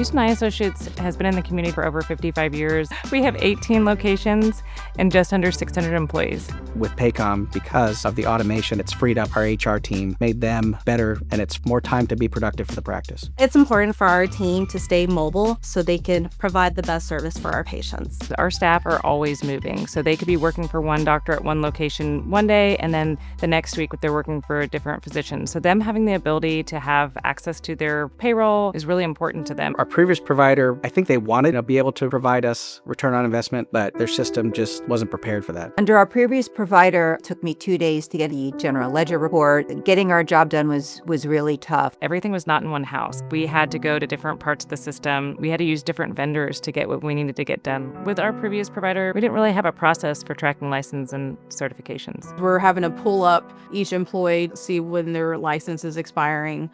Houston Eye Associates has been in the community for over 55 years. We have 18 locations and just under 600 employees. With Paycom, because of the automation, it's freed up our HR team, made them better, and it's more time to be productive for the practice. It's important for our team to stay mobile so they can provide the best service for our patients. Our staff are always moving, so they could be working for one doctor at one location one day, and then the next week they're working for a different physician. So them having the ability to have access to their payroll is really important to them. Our previous provider, I think they wanted to be able to provide us return on investment, but their system just wasn't prepared for that. Under our previous provider, it took me 2 days to get a general ledger report. Getting our job done was really tough. Everything was not in one house. We had to go to different parts of the system. We had to use different vendors to get what we needed to get done. With our previous provider, we didn't really have a process for tracking license and certifications. We're having to pull up each employee, see when their license is expiring.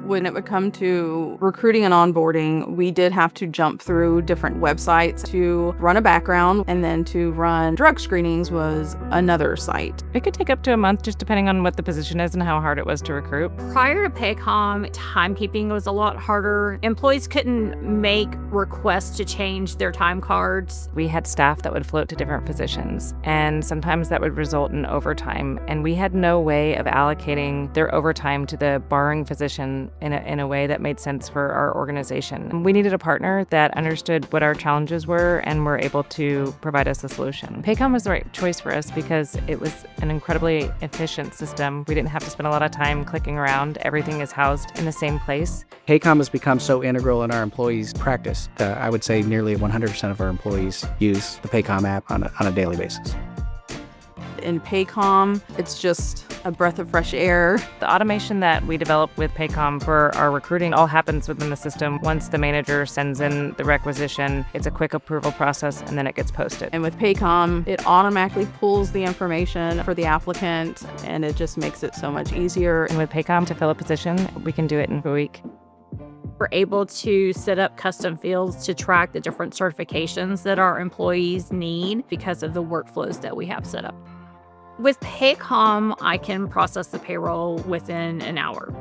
When it would come to recruiting and onboarding, we did have to jump through different websites to run a background, and then to run drug screenings was another site. It could take up to a month, just depending on what the position is and how hard it was to recruit. Prior to Paycom, timekeeping was a lot harder. Employees couldn't make requests to change their time cards. We had staff that would float to different positions, and sometimes that would result in overtime, and we had no way of allocating their overtime to the borrowing physician in a way that made sense for our organization. We needed a partner that understood what our challenges were and were able to provide us a solution. Paycom was the right choice for us because it was an incredibly efficient system. We didn't have to spend a lot of time clicking around. Everything is housed in the same place. Paycom has become so integral in our employees' practice. I would say nearly 100% of our employees use the Paycom app on a daily basis. In Paycom, it's just a breath of fresh air. The automation that we developed with Paycom for our recruiting all happens within the system. Once the manager sends in the requisition, it's a quick approval process, and then it gets posted. And with Paycom, it automatically pulls the information for the applicant, and it just makes it so much easier. And with Paycom, to fill a position, we can do it in a week. We're able to set up custom fields to track the different certifications that our employees need because of the workflows that we have set up. With Paycom, I can process the payroll within an hour.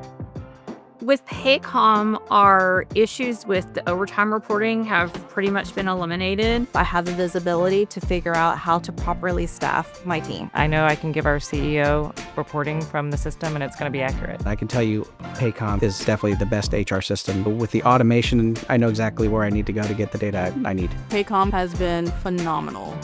With Paycom, our issues with the overtime reporting have pretty much been eliminated. I have the visibility to figure out how to properly staff my team. I know I can give our CEO reporting from the system, and it's going to be accurate. I can tell you Paycom is definitely the best HR system. But with the automation, I know exactly where I need to go to get the data I need. Paycom has been phenomenal.